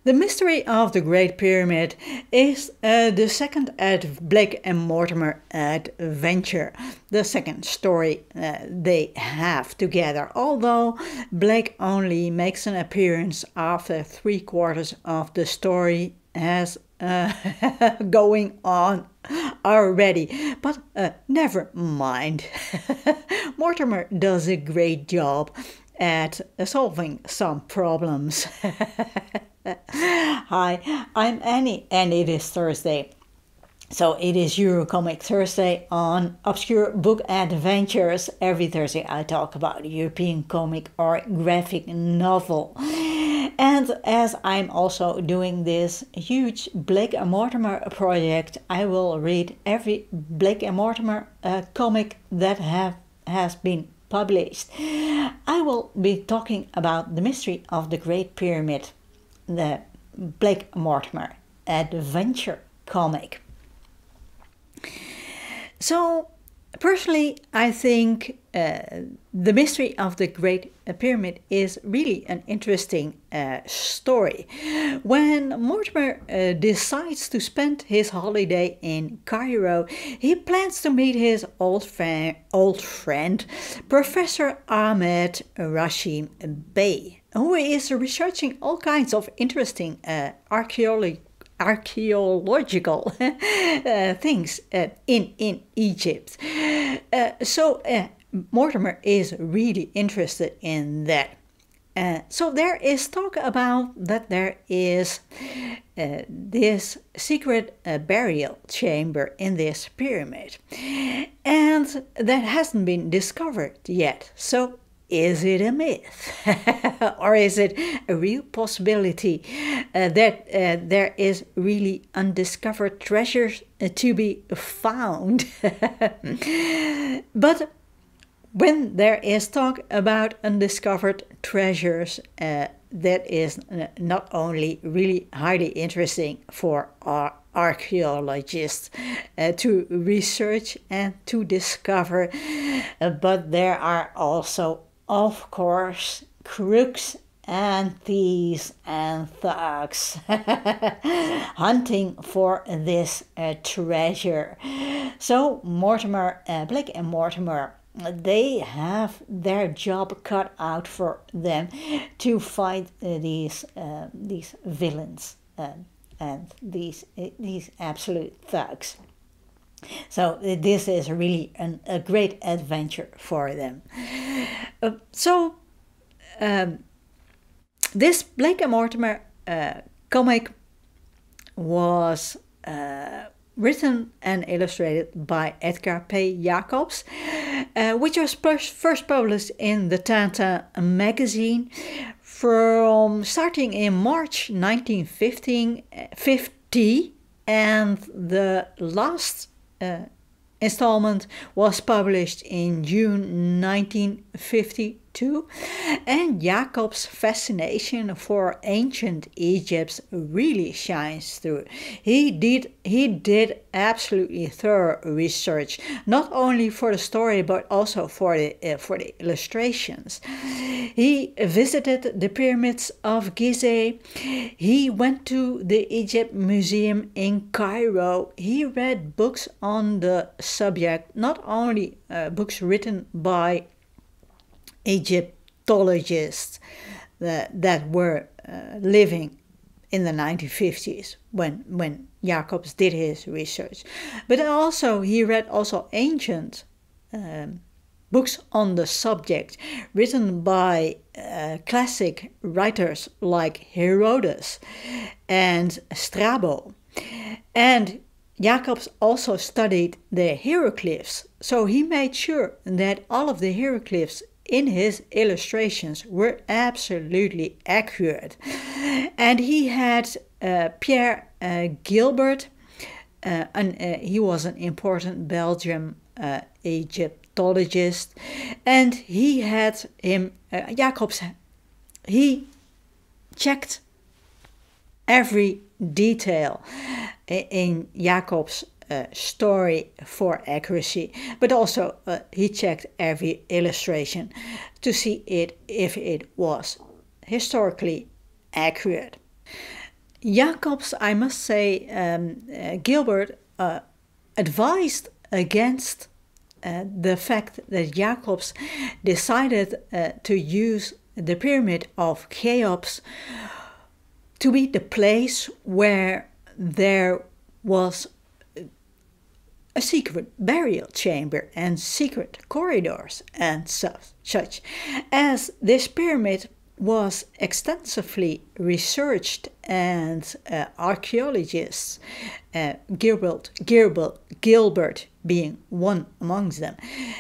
The Mystery of the Great Pyramid is the second Blake and Mortimer adventure, the second story they have together, although Blake only makes an appearance after 3/4 of the story has going on already, but never mind. Mortimer does a great job at solving some problems. Hi, I'm Annie and it is Thursday. So it is Eurocomic Thursday on Obscure Book Adventures. Every Thursday I talk about a European comic or graphic novel. And as I'm also doing this huge Blake and Mortimer project, I will read every Blake and Mortimer comic that has been published. I will be talking about The Mystery of the Great Pyramid, the Blake and Mortimer adventure comic. So, personally, I think The Mystery of the Great Pyramid is really an interesting story. When Mortimer decides to spend his holiday in Cairo, he plans to meet his old friend, Professor Ahmed Rashim Bey, who is researching all kinds of interesting archaeological things in Egypt. So Mortimer is really interested in that. So there is talk about that there is this secret burial chamber in this pyramid, and that hasn't been discovered yet. So is it a myth? Or is it a real possibility that there is really undiscovered treasures to be found? But when there is talk about undiscovered treasures, that is not only really highly interesting for our archaeologists to research and to discover, but there are also, of course, crooks and thieves and thugs hunting for this treasure. So Mortimer, Blake and Mortimer, they have their job cut out for them to fight these villains and these absolute thugs. So this is really a great adventure for them. This Blake and Mortimer comic was written and illustrated by Edgar P. Jacobs, which was first published in the Tintin magazine from starting in March 1950, and the last installment was published in June 1952, and Jacob's fascination for ancient Egypt really shines through. He did absolutely thorough research, not only for the story but also for the illustrations. He visited the pyramids of Gizeh. He went to the Egypt Museum in Cairo. He read books on the subject, not only books written by Egyptologists that were living in the 1950s when Jacobs did his research, but also he read also ancient books on the subject written by classic writers like Herodotus and Strabo. And Jacobs also studied the hieroglyphs, so he made sure that all of the hieroglyphs in his illustrations were absolutely accurate. And he had Pierre Gilbert, and he was an important Belgian Egyptologist, and he had him, Jacobs, he checked every detail in Jacobs' story for accuracy, but also he checked every illustration to see if it was historically accurate. Jacobs, I must say, Gilbert advised against the fact that Jacobs decided to use the Pyramid of Cheops to be the place where there was a secret burial chamber and secret corridors and such, as this pyramid was extensively researched, and archaeologists, Gilbert being one amongst them,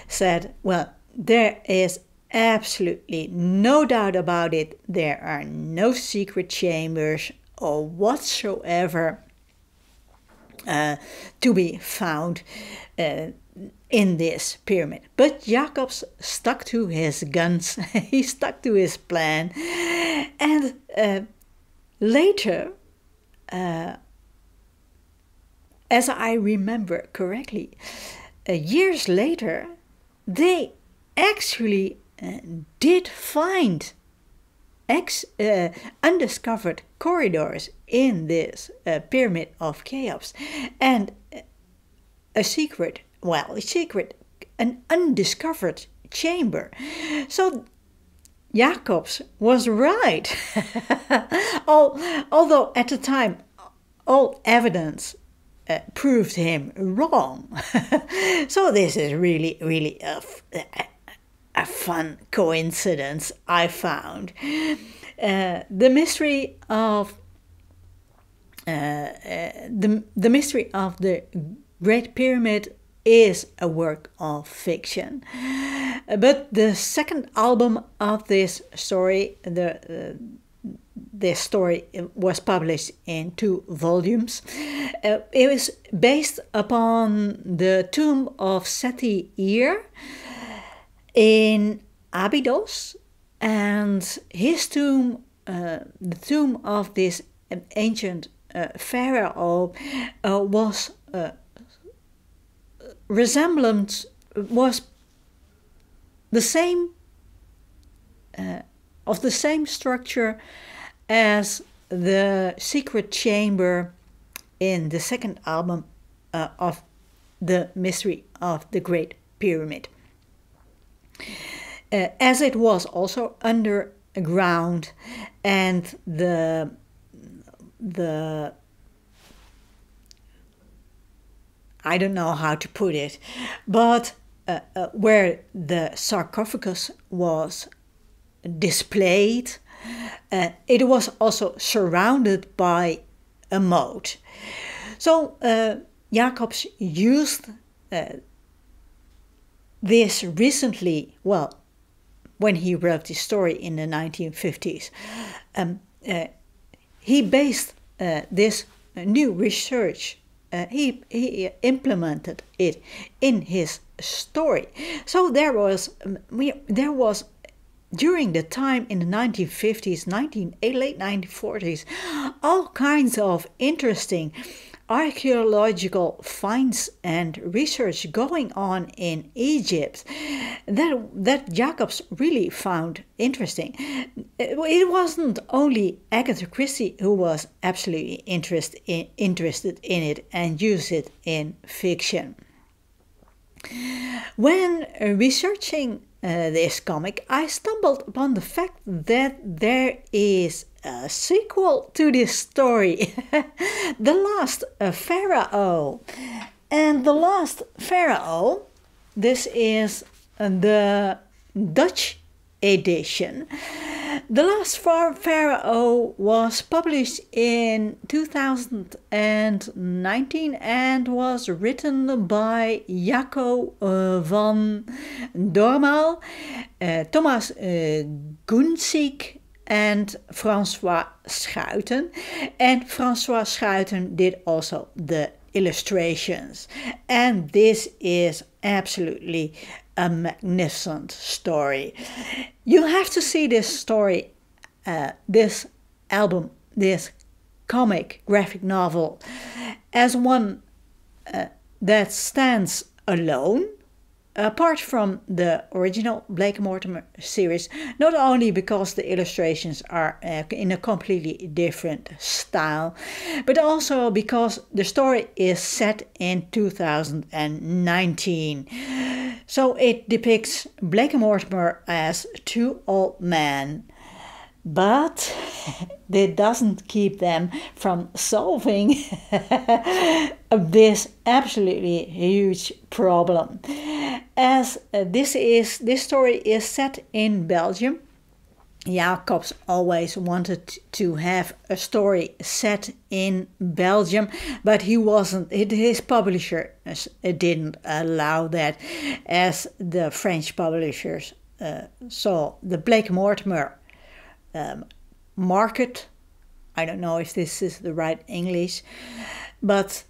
said, well, there is absolutely no doubt about it, there are no secret chambers or whatsoever to be found in this pyramid. But Jacobs stuck to his guns, he stuck to his plan, and later, as I remember correctly, years later, they actually did find undiscovered corridors in this Pyramid of Cheops, and an undiscovered chamber. So Jacobs was right. Although at the time all evidence proved him wrong. So this is really a fun coincidence I found. The mystery of the mystery of the Great Pyramid is a work of fiction. But the second album of this story, this story was published in 2 volumes. It was based upon the tomb of Seti Ir in Abydos, and his tomb, the tomb of this ancient pharaoh, was resemblance was the same of the same structure as the secret chamber in the second album of the Mystery of the Great Pyramid, as it was also underground, and the I don't know how to put it, but where the sarcophagus was displayed, it was also surrounded by a moat. So Jacobs used this recently, well, when he wrote this story in the 1950s. He based this new research, he implemented it in his story. So there was during the time in the 1950s, late 1940s, all kinds of interesting archaeological finds and research going on in Egypt that Jacobs really found interesting. It wasn't only Agatha Christie who was absolutely interested in it and used it in fiction. When researching this comic, I stumbled upon the fact that there is a sequel to this story, The Last Pharaoh. And The Last Pharaoh, this is the Dutch edition. The Last Pharaoh was published in 2019 and was written by Jaco van Dormael, Tomas Gunzig and François Schuiten. And François Schuiten did also the illustrations. And this is absolutely a magnificent story. You have to see this story, this album, this comic graphic novel, as one that stands alone, apart from the original Blake and Mortimer series, not only because the illustrations are in a completely different style, but also because the story is set in 2019. So it depicts Blake and Mortimer as two old men, but it doesn't keep them from solving this absolutely huge problem. As this story is set in Belgium, Jacobs always wanted to have a story set in Belgium, but his publisher didn't allow that, as the French publishers saw the Blake Mortimer market. I don't know if this is the right English, but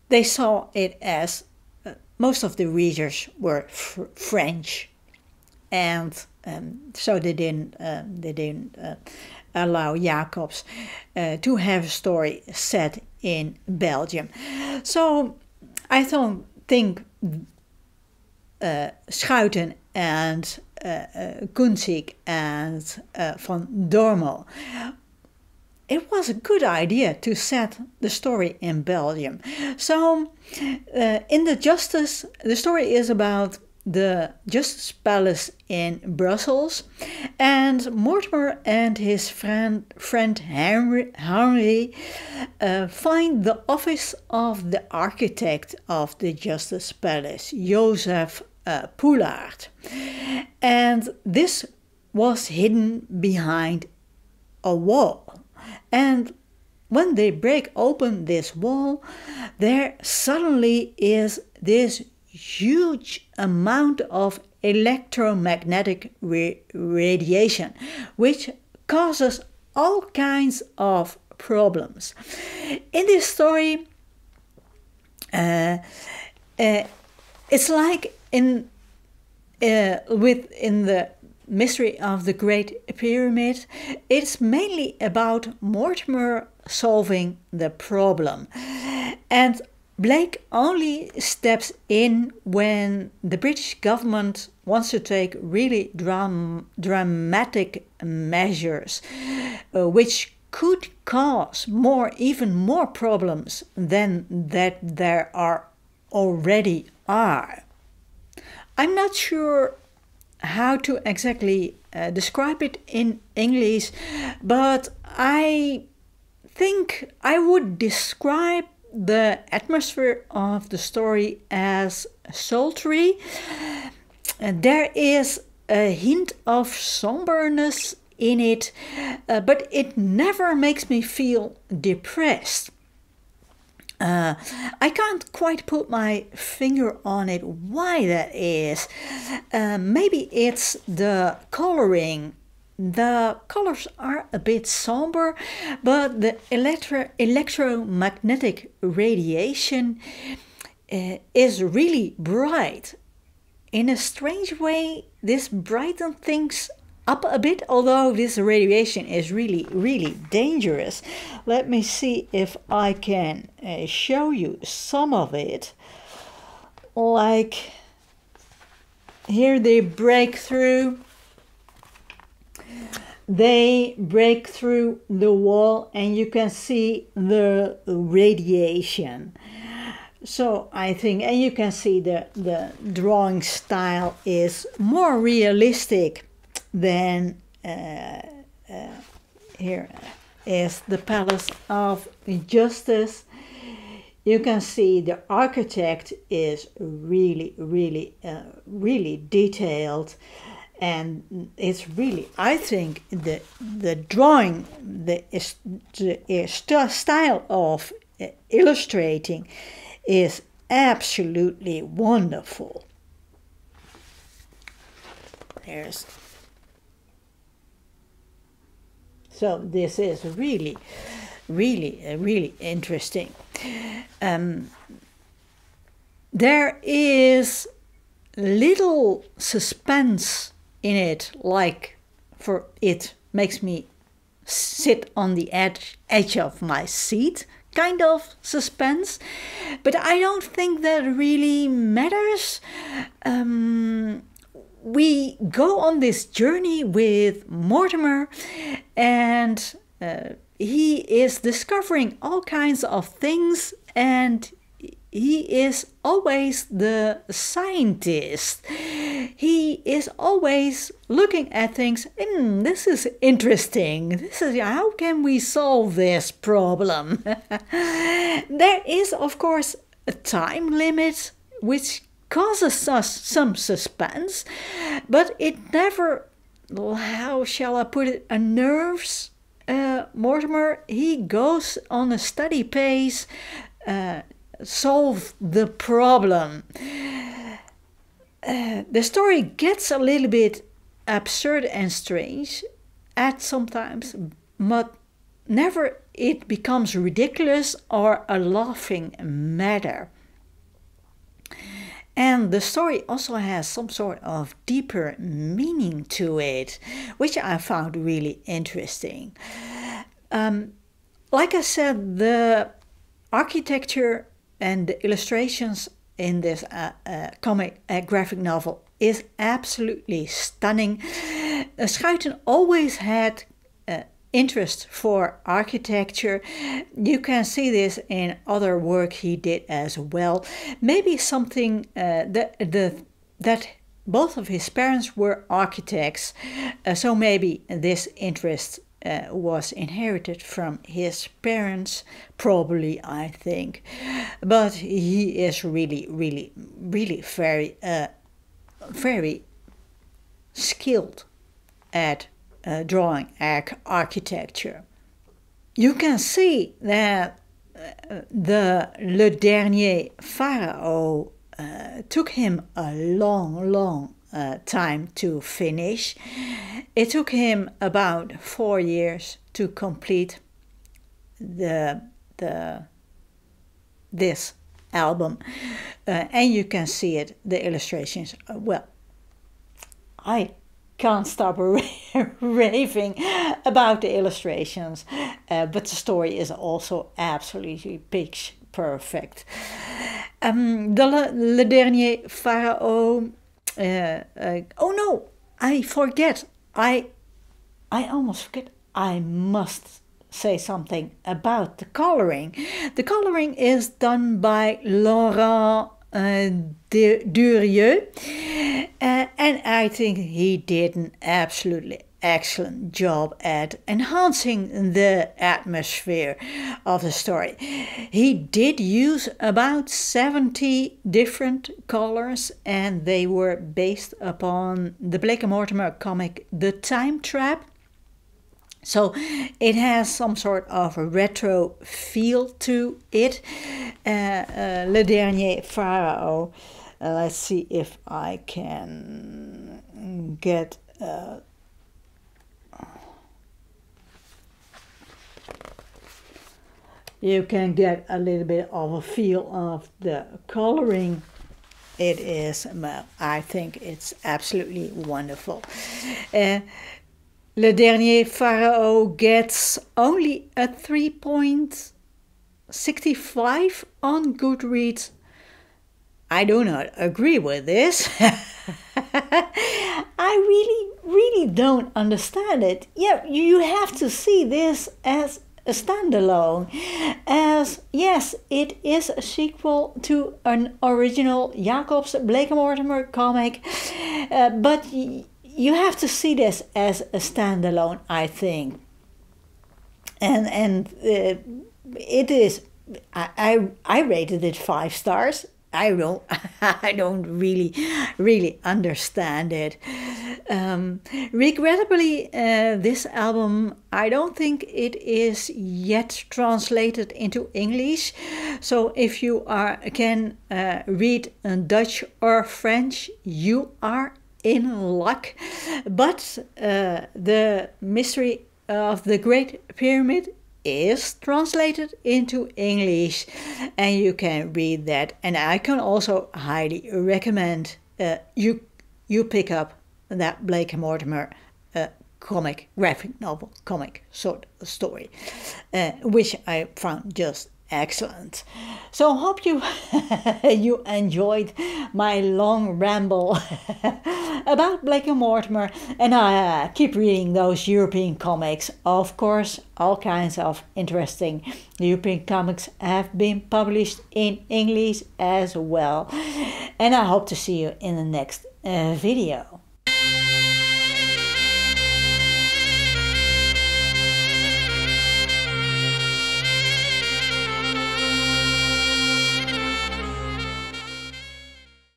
they saw it as most of the readers were French, and so they didn't allow Jacobs to have a story set in Belgium. So I think Schuiten and Gunzig and van Dormael, it was a good idea to set the story in Belgium. So in the story is about the Justice Palace in Brussels, and Mortimer and his friend Henry find the office of the architect of the Justice Palace, Joseph Poulaert, and this was hidden behind a wall. And when they break open this wall, there suddenly is this huge amount of electromagnetic radiation, which causes all kinds of problems. In this story, it's like within the Mystery of the Great Pyramid, it's mainly about Mortimer solving the problem. And Blake only steps in when the British government wants to take really dramatic measures, which could cause even more problems than that there already are. I'm not sure how to exactly describe it in English, but I think I would describe the atmosphere of the story as sultry. There is a hint of somberness in it, but it never makes me feel depressed. I can't quite put my finger on it why that is. Maybe it's the coloring. The colors are a bit somber, but the electromagnetic radiation is really bright. In a strange way, this brightens things up a bit, although this radiation is really, really dangerous. Let me see if I can show you some of it. Like here they break through. They break through the wall and you can see the radiation. So I think, and you can see the drawing style is more realistic than here is the Palace of Justice. You can see the architect is really, really, really detailed. And it's really, I think, the drawing, the style of illustrating is absolutely wonderful. So this is really, really, really interesting. There is little suspense in it, like it makes me sit on the edge of my seat, kind of suspense, but I don't think that really matters. We go on this journey with Mortimer, and he is discovering all kinds of things, and he is always the scientist. He is always looking at things. This is interesting. How can we solve this problem? There is, of course, a time limit which causes us some suspense, but it never, how shall I put it, unnerves Mortimer. He goes on a steady pace, solve the problem. The story gets a little bit absurd and strange at sometimes, but never it becomes ridiculous or a laughing matter. And the story also has some sort of deeper meaning to it, which I found really interesting. Like I said, the architecture and the illustrations in this comic graphic novel is absolutely stunning. Schuiten always had interest for architecture. You can see this in other work he did as well. Maybe something that both of his parents were architects, so maybe this interest was inherited from his parents, probably, I think. But he is really, really, really very, very skilled at drawing architecture. You can see that Le Dernier Pharaon took him a long time to finish. It took him about 4 years to complete this album, and you can see it, the illustrations. Well, I can't stop raving about the illustrations, but the story is also absolutely pitch perfect. Le Dernier Pharaon. Oh no, I forget. I almost forget. I must say something about the coloring. The coloring is done by Laurent Durieux, and I think he did an absolutely excellent job at enhancing the atmosphere of the story. He did use about 70 different colors, and they were based upon the Blake and Mortimer comic The Time Trap. So it has some sort of a retro feel to it. Le Dernier Pharaon. Let's see if I can get... you can get a little bit of a feel of the coloring. It is, well, I think it's absolutely wonderful. Le Dernier Pharaon gets only a 3.65 on Goodreads. I do not agree with this. I really don't understand it. Yeah, you have to see this as a standalone, as yes, it is a sequel to an original Jacob's Blake and Mortimer comic, but you have to see this as a standalone, I think. And it is. I rated it 5 stars. I don't really understand it. Regrettably, this album, I don't think it is yet translated into English. So if you can read Dutch or French, you are in luck. But the Mystery of the Great Pyramid is translated into English, and you can read that. And I can also highly recommend you pick up that Blake and Mortimer graphic novel comic sort of story, which I found just Excellent. So hope you you enjoyed my long ramble about Blake and Mortimer, and I keep reading those European comics. Of course, all kinds of interesting European comics have been published in English as well. And I hope to see you in the next video.